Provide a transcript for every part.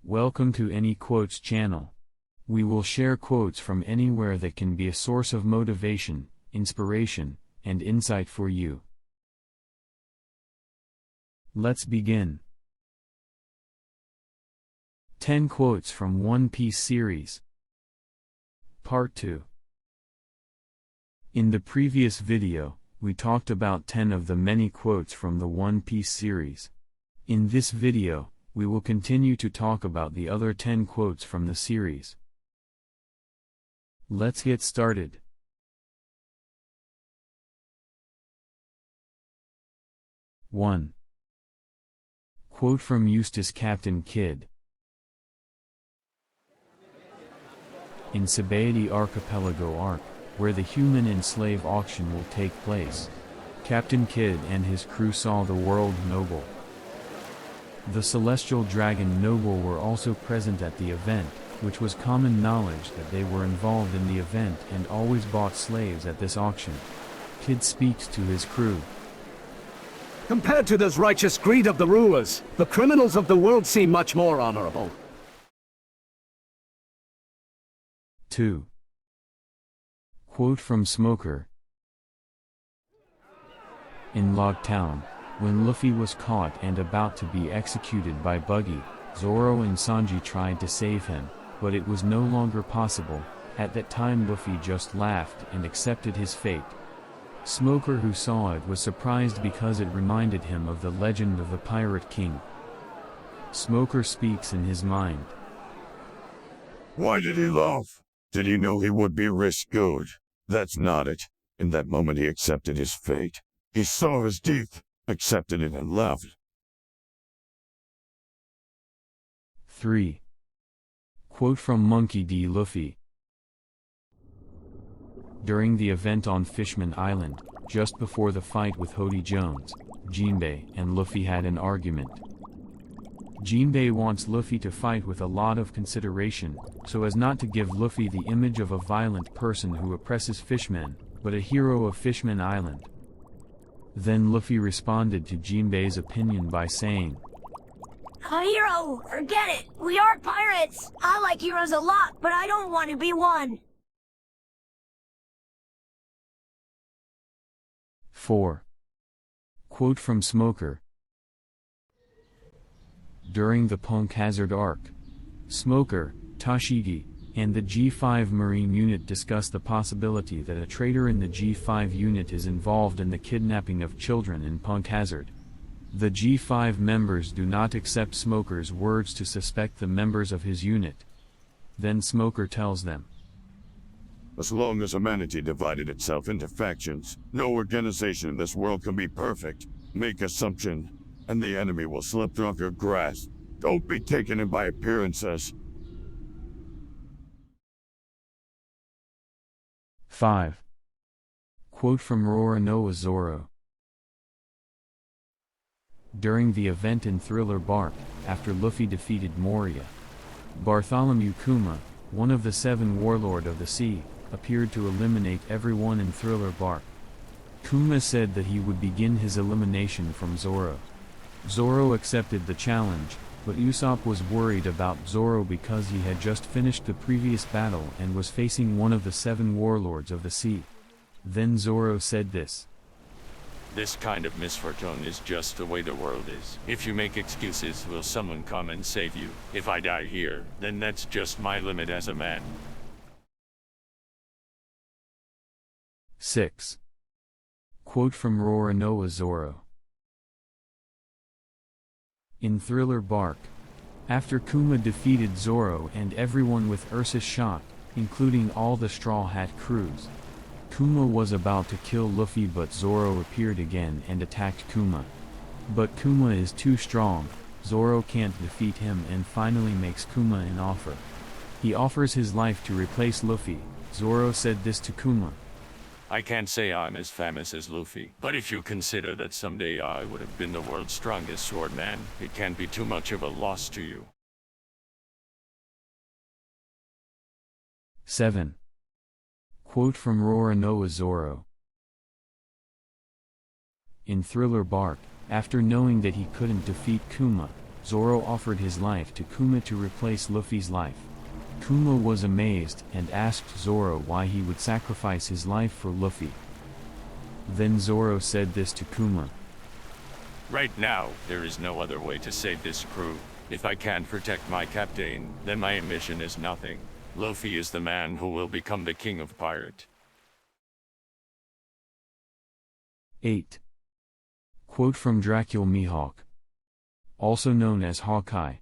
Welcome to Anyquotes Channel. We will share quotes from anywhere that can be a source of motivation, inspiration, and insight for you. Let's begin. 10 Quotes from One Piece Series. Part 2. In the previous video, we talked about 10 of the many quotes from the One Piece series. In this video, we will continue to talk about the other 10 quotes from the series. Let's get started. One. Quote from Eustace Captain Kidd. In Sabaody Archipelago Arc, where the human and slave auction will take place, Captain Kidd and his crew saw the world noble. The celestial dragon noble were also present at the event, which was common knowledge that they were involved in the event and always bought slaves at this auction. Kidd speaks to his crew. Compared to this righteous greed of the rulers, the criminals of the world seem much more honorable. 2. Quote from Smoker. In Log Town, when Luffy was caught and about to be executed by Buggy, Zoro and Sanji tried to save him, but it was no longer possible. At that time Luffy just laughed and accepted his fate. Smoker, who saw it, was surprised because it reminded him of the legend of the Pirate King. Smoker speaks in his mind. Why did he laugh? Did he know he would be rescued? That's not it. In that moment he accepted his fate. He saw his death, accepted it and laughed. 3. Quote from Monkey D. Luffy. During the event on Fishman Island, just before the fight with Hody Jones, Jinbei and Luffy had an argument. Jinbei wants Luffy to fight with a lot of consideration, so as not to give Luffy the image of a violent person who oppresses fishmen, but a hero of Fishman Island. Then Luffy responded to Jinbei's opinion by saying, "A hero! Forget it! We are pirates! I like heroes a lot, but I don't want to be one!" 4. Quote from Smoker. During the Punk Hazard arc, Smoker, Tashigi, and the G5 Marine unit discuss the possibility that a traitor in the G5 unit is involved in the kidnapping of children in Punk Hazard. The G5 members do not accept Smoker's words to suspect the members of his unit. Then Smoker tells them, As long as humanity divided itself into factions, no organization in this world can be perfect. Make assumption, and the enemy will slip through your grasp. Don't be taken in by appearances. 5. Quote from Roronoa Zoro. During the event in Thriller Bark, after Luffy defeated Moria, Bartholomew Kuma, one of the 7 Warlord of the Sea, appeared to eliminate everyone in Thriller Bark. Kuma said that he would begin his elimination from Zoro. Zoro accepted the challenge, but Usopp was worried about Zoro because he had just finished the previous battle and was facing one of the 7 Warlords of the Sea. Then Zoro said this. This kind of misfortune is just the way the world is. If you make excuses, will someone come and save you? If I die here, then that's just my limit as a man. 6. Quote from Roronoa Zoro. In Thriller Bark, after Kuma defeated Zoro and everyone with Ursus shot, including all the Straw Hat crews, Kuma was about to kill Luffy, but Zoro appeared again and attacked Kuma. But Kuma is too strong, Zoro can't defeat him and finally makes Kuma an offer. He offers his life to replace Luffy. Zoro said this to Kuma. I can't say I'm as famous as Luffy, but if you consider that someday I would have been the world's strongest swordman, it can't be too much of a loss to you. 7. Quote from Roronoa Zoro. In Thriller Bark, after knowing that he couldn't defeat Kuma, Zoro offered his life to Kuma to replace Luffy's life. Kuma was amazed and asked Zoro why he would sacrifice his life for Luffy. Then Zoro said this to Kuma. Right now, there is no other way to save this crew. If I can't protect my captain, then my mission is nothing. Luffy is the man who will become the king of pirate. 8. Quote from Dracula Mihawk, also known as Hawkeye.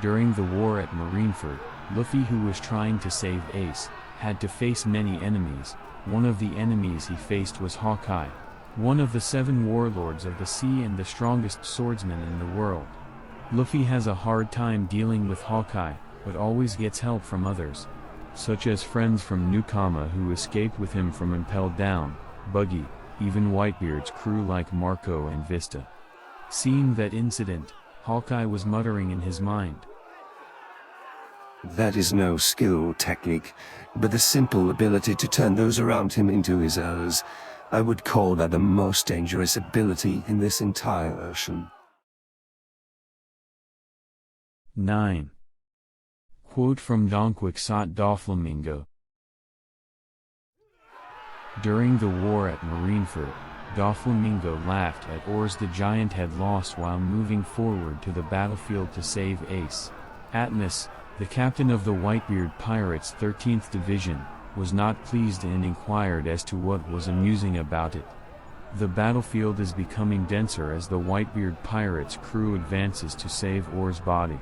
During the war at Marineford, Luffy, who was trying to save Ace, had to face many enemies. One of the enemies he faced was Hawkeye, one of the 7 warlords of the sea and the strongest swordsman in the world. Luffy has a hard time dealing with Hawkeye, but always gets help from others, such as friends from Newkama who escaped with him from Impelled Down, Buggy, even Whitebeard's crew like Marco and Vista. Seeing that incident, Hawkeye was muttering in his mind. That is no skill or technique, but the simple ability to turn those around him into his others. I would call that the most dangerous ability in this entire ocean. 9. Quote from Don Quixote Doflamingo. During the war at Marineford, Doflamingo laughed at oars the giant had lost while moving forward to the battlefield to save Ace. Atmos, the captain of the Whitebeard Pirates' 13th Division, was not pleased and inquired as to what was amusing about it. The battlefield is becoming denser as the Whitebeard Pirates' crew advances to save Oar's body.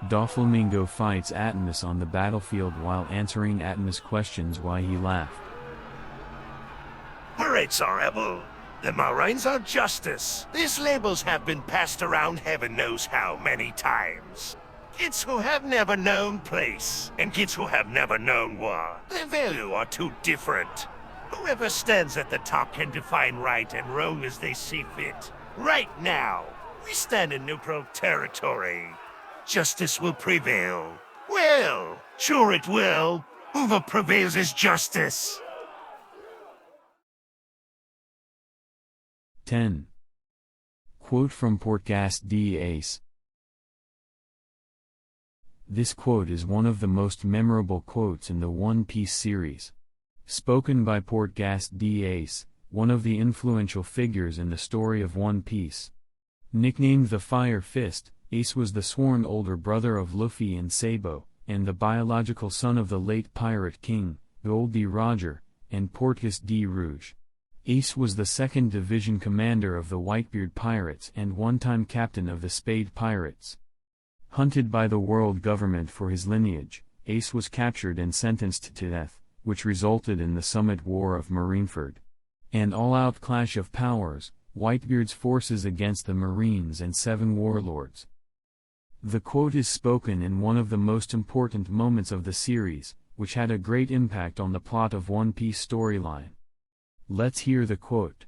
Doflamingo fights Atmos on the battlefield while answering Atmos' questions why he laughed. Pirates are evil. The Marines are justice. These labels have been passed around heaven knows how many times. Kids who have never known place, and kids who have never known war, their value are too different. Whoever stands at the top can define right and wrong as they see fit. Right now, we stand in neutral territory. Justice will prevail. Well, sure it will. Whoever prevails is justice. 10. Quote from Portgas D. Ace. This quote is one of the most memorable quotes in the One Piece series. Spoken by Portgas D. Ace, one of the influential figures in the story of One Piece. Nicknamed the Fire Fist, Ace was the sworn older brother of Luffy and Sabo, and the biological son of the late Pirate King, Gold D. Roger, and Portgas D. Rouge. Ace was the 2nd Division commander of the Whitebeard Pirates and one-time captain of the Spade Pirates. Hunted by the world government for his lineage, Ace was captured and sentenced to death, which resulted in the Summit War of Marineford. An all-out clash of powers, Whitebeard's forces against the Marines and 7 warlords. The quote is spoken in one of the most important moments of the series, which had a great impact on the plot of One Piece storyline. Let's hear the quote.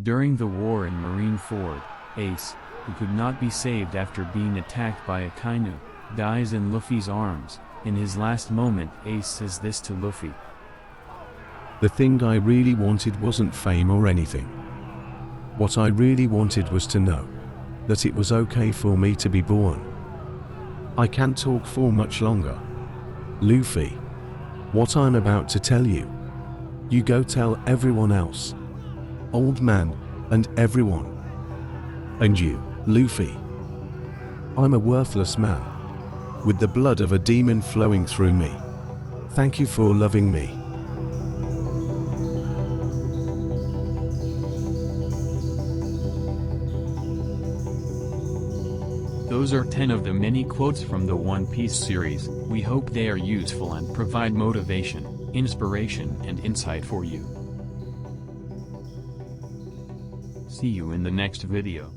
During the war in Marineford, Ace, who could not be saved after being attacked by a Kainu, dies in Luffy's arms. In his last moment, Ace says this to Luffy. The thing I really wanted wasn't fame or anything. What I really wanted was to know that it was okay for me to be born. I can't talk for much longer. Luffy, what I'm about to tell you, you go tell everyone else. Old man, and everyone. And you, Luffy. I'm a worthless man, with the blood of a demon flowing through me. Thank you for loving me. Those are 10 of the many quotes from the One Piece series. We hope they are useful and provide motivation, inspiration, and insight for you. See you in the next video.